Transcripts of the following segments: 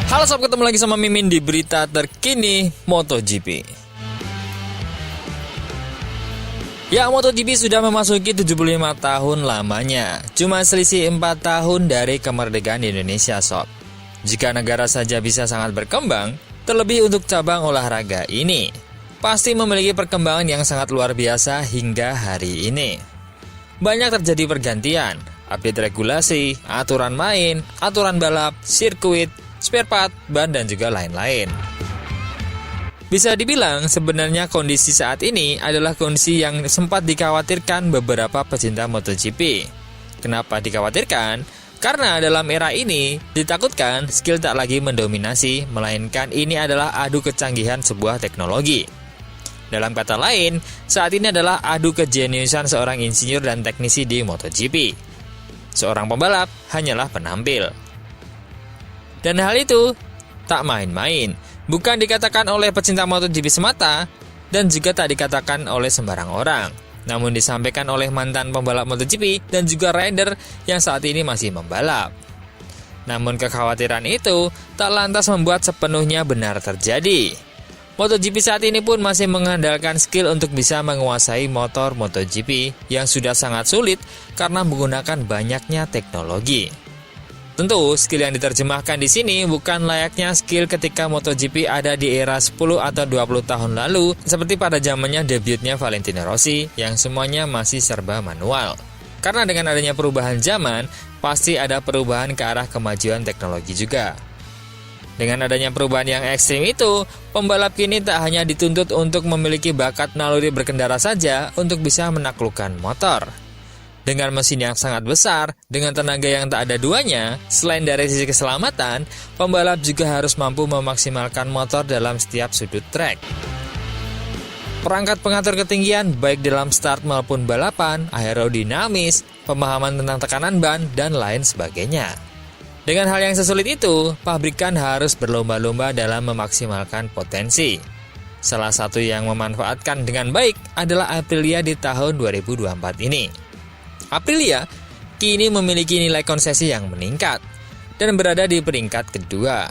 Halo sob, ketemu lagi sama Mimin di berita terkini MotoGP. Ya, MotoGP sudah memasuki 75 tahun lamanya. Cuma selisih 4 tahun dari kemerdekaan Indonesia sob. Jika negara saja bisa sangat berkembang, terlebih untuk cabang olahraga ini, pasti memiliki perkembangan yang sangat luar biasa hingga hari ini. Banyak terjadi pergantian, update regulasi, aturan main, aturan balap, sirkuit, spare part, ban, dan juga lain-lain. Bisa dibilang sebenarnya kondisi saat ini adalah kondisi yang sempat dikhawatirkan beberapa pecinta MotoGP. Kenapa dikhawatirkan? Karena dalam era ini ditakutkan skill tak lagi mendominasi, melainkan ini adalah adu kecanggihan sebuah teknologi. Dalam kata lain, saat ini adalah adu kejeniusan seorang insinyur dan teknisi di MotoGP. Seorang pembalap hanyalah penampil. Dan hal itu tak main-main, bukan dikatakan oleh pecinta MotoGP semata, dan juga tak dikatakan oleh sembarang orang, namun disampaikan oleh mantan pembalap MotoGP dan juga rider yang saat ini masih membalap. Namun kekhawatiran itu tak lantas membuat sepenuhnya benar terjadi. MotoGP saat ini pun masih mengandalkan skill untuk bisa menguasai motor MotoGP yang sudah sangat sulit karena menggunakan banyaknya teknologi. Tentu, skill yang diterjemahkan di sini bukan layaknya skill ketika MotoGP ada di era 10 atau 20 tahun lalu, seperti pada zamannya debutnya Valentino Rossi yang semuanya masih serba manual. Karena dengan adanya perubahan zaman, pasti ada perubahan ke arah kemajuan teknologi juga. Dengan adanya perubahan yang ekstrim itu, pembalap kini tak hanya dituntut untuk memiliki bakat naluri berkendara saja untuk bisa menaklukkan motor. Dengan mesin yang sangat besar, dengan tenaga yang tak ada duanya, selain dari sisi keselamatan, pembalap juga harus mampu memaksimalkan motor dalam setiap sudut trek. Perangkat pengatur ketinggian baik dalam start maupun balapan, aerodinamis, pemahaman tentang tekanan ban, dan lain sebagainya. Dengan hal yang sesulit itu, pabrikan harus berlomba-lomba dalam memaksimalkan potensi. Salah satu yang memanfaatkan dengan baik adalah Aprilia di tahun 2024 ini. Aprilia kini memiliki nilai konsesi yang meningkat dan berada di peringkat kedua.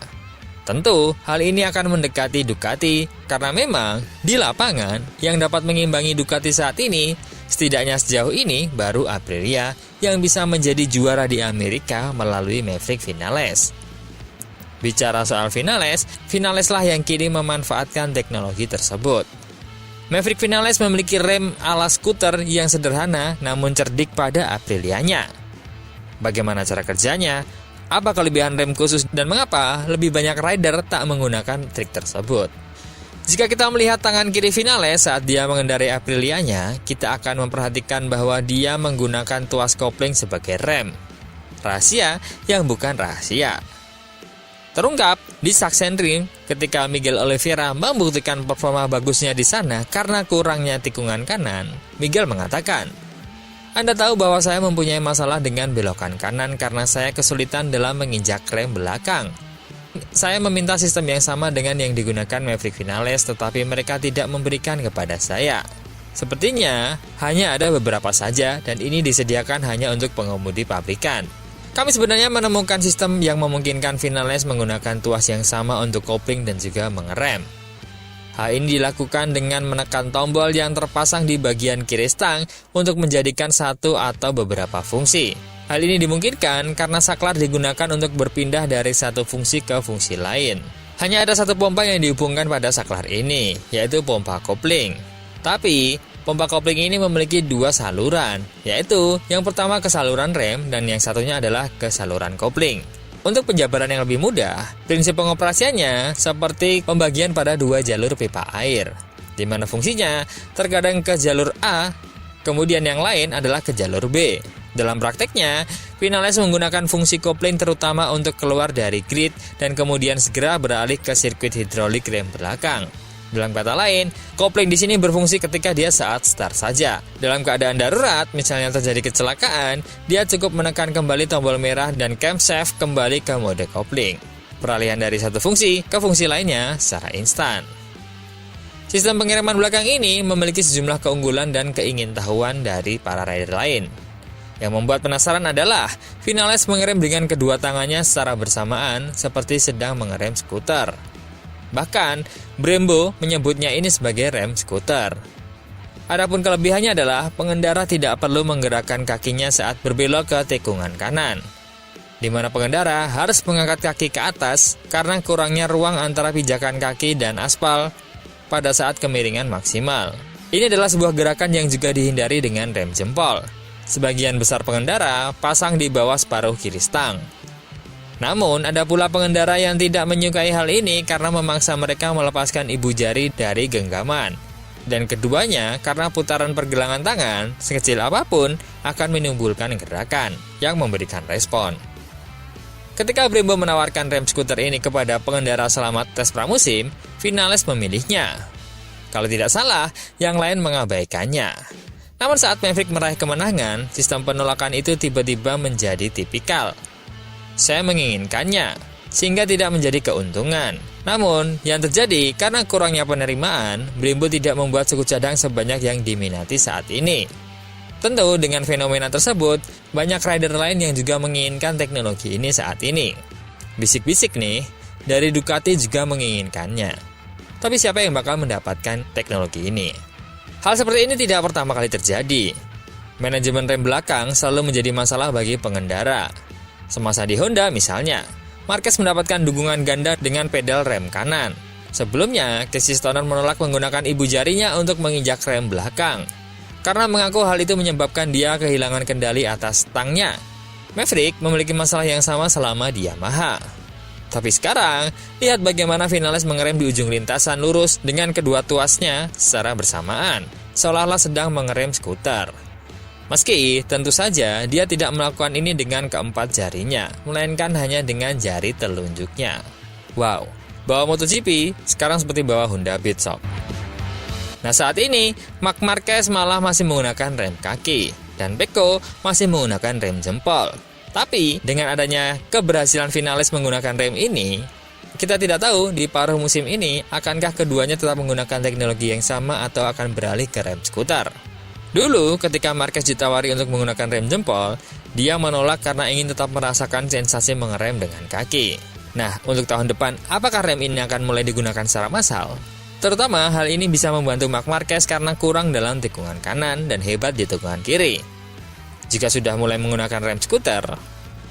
Tentu, hal ini akan mendekati Ducati karena memang di lapangan yang dapat mengimbangi Ducati saat ini, setidaknya sejauh ini baru Aprilia yang bisa menjadi juara di Amerika melalui Maverick Vinales. Bicara soal Vinales lah yang kini memanfaatkan teknologi tersebut. Maverick Vinales memiliki rem ala skuter yang sederhana namun cerdik pada Aprilianya. Bagaimana cara kerjanya? Apa kelebihan rem khusus dan mengapa lebih banyak rider tak menggunakan trik tersebut? Jika kita melihat tangan kiri Vinales saat dia mengendarai Aprilianya, kita akan memperhatikan bahwa dia menggunakan tuas kopling sebagai rem. Rahasia yang bukan rahasia. Terungkap di Sachsenring ketika Miguel Oliveira membuktikan performa bagusnya di sana karena kurangnya tikungan kanan. Miguel mengatakan, "Anda tahu bahwa saya mempunyai masalah dengan belokan kanan karena saya kesulitan dalam menginjak rem belakang. Saya meminta sistem yang sama dengan yang digunakan Maverick Vinales, tetapi mereka tidak memberikan kepada saya. Sepertinya hanya ada beberapa saja dan ini disediakan hanya untuk pengemudi pabrikan. Kami sebenarnya menemukan sistem yang memungkinkan Vinales menggunakan tuas yang sama untuk kopling dan juga mengerem. Hal ini dilakukan dengan menekan tombol yang terpasang di bagian kiri stang untuk menjadikan satu atau beberapa fungsi. Hal ini dimungkinkan karena saklar digunakan untuk berpindah dari satu fungsi ke fungsi lain. Hanya ada satu pompa yang dihubungkan pada saklar ini, yaitu pompa kopling. Tapi pompa kopling ini memiliki dua saluran, yaitu yang pertama ke saluran rem dan yang satunya adalah ke saluran kopling. Untuk penjabaran yang lebih mudah, prinsip pengoperasiannya seperti pembagian pada dua jalur pipa air, di mana fungsinya terkadang ke jalur A, kemudian yang lain adalah ke jalur B. Dalam prakteknya, Vinales menggunakan fungsi kopling terutama untuk keluar dari grid dan kemudian segera beralih ke sirkuit hidrolik rem belakang. Dalam kata lain, kopling di sini berfungsi ketika dia saat start saja. Dalam keadaan darurat, misalnya terjadi kecelakaan, dia cukup menekan kembali tombol merah dan camshaft kembali ke mode kopling. Peralihan dari satu fungsi ke fungsi lainnya secara instan. Sistem pengiriman belakang ini memiliki sejumlah keunggulan dan keingintahuan dari para rider lain. Yang membuat penasaran adalah Vinales mengerem dengan kedua tangannya secara bersamaan seperti sedang mengerem skuter. Bahkan, Brembo menyebutnya ini sebagai rem skuter. Adapun kelebihannya adalah pengendara tidak perlu menggerakkan kakinya saat berbelok ke tikungan kanan, di mana pengendara harus mengangkat kaki ke atas karena kurangnya ruang antara pijakan kaki dan aspal pada saat kemiringan maksimal. Ini adalah sebuah gerakan yang juga dihindari dengan rem jempol. Sebagian besar pengendara pasang di bawah separuh kiri stang. Namun, ada pula pengendara yang tidak menyukai hal ini karena memaksa mereka melepaskan ibu jari dari genggaman. Dan keduanya, karena putaran pergelangan tangan, sekecil apapun, akan menimbulkan gerakan yang memberikan respon. Ketika Brembo menawarkan rem skuter ini kepada pengendara selama tes pramusim, Vinales memilihnya. Kalau tidak salah, yang lain mengabaikannya. Namun saat Maverick meraih kemenangan, sistem penolakan itu tiba-tiba menjadi tipikal. Saya menginginkannya, sehingga tidak menjadi keuntungan. Namun, yang terjadi karena kurangnya penerimaan, Brembo tidak membuat suku cadang sebanyak yang diminati saat ini. Tentu dengan fenomena tersebut, banyak rider lain yang juga menginginkan teknologi ini saat ini. Bisik-bisik nih, dari Ducati juga menginginkannya. Tapi siapa yang bakal mendapatkan teknologi ini? Hal seperti ini tidak pertama kali terjadi. Manajemen rem belakang selalu menjadi masalah bagi pengendara. Semasa di Honda misalnya, Marquez mendapatkan dukungan ganda dengan pedal rem kanan. Sebelumnya, Casey Stoner menolak menggunakan ibu jarinya untuk menginjak rem belakang, karena mengaku hal itu menyebabkan dia kehilangan kendali atas stangnya. Maverick memiliki masalah yang sama selama di Yamaha. Tapi sekarang, lihat bagaimana Vinales mengerem di ujung lintasan lurus dengan kedua tuasnya secara bersamaan, seolah-olah sedang mengerem skuter. Meski tentu saja dia tidak melakukan ini dengan keempat jarinya, melainkan hanya dengan jari telunjuknya. Wow, bawa MotoGP sekarang seperti bawa Honda Beat Shop. Nah saat ini, Marc Marquez malah masih menggunakan rem kaki, dan Pecco masih menggunakan rem jempol. Tapi, dengan adanya keberhasilan Vinales menggunakan rem ini, kita tidak tahu di paruh musim ini akankah keduanya tetap menggunakan teknologi yang sama atau akan beralih ke rem skuter. Dulu, ketika Marquez ditawari untuk menggunakan rem jempol, dia menolak karena ingin tetap merasakan sensasi mengerem dengan kaki. Nah, untuk tahun depan, apakah rem ini akan mulai digunakan secara massal? Terutama, hal ini bisa membantu Marc Marquez karena kurang dalam tikungan kanan dan hebat di tikungan kiri. Jika sudah mulai menggunakan rem skuter,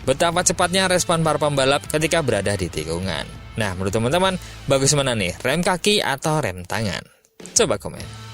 betapa cepatnya respon para pembalap ketika berada di tikungan. Nah, menurut teman-teman, bagus mana nih, rem kaki atau rem tangan? Coba komen.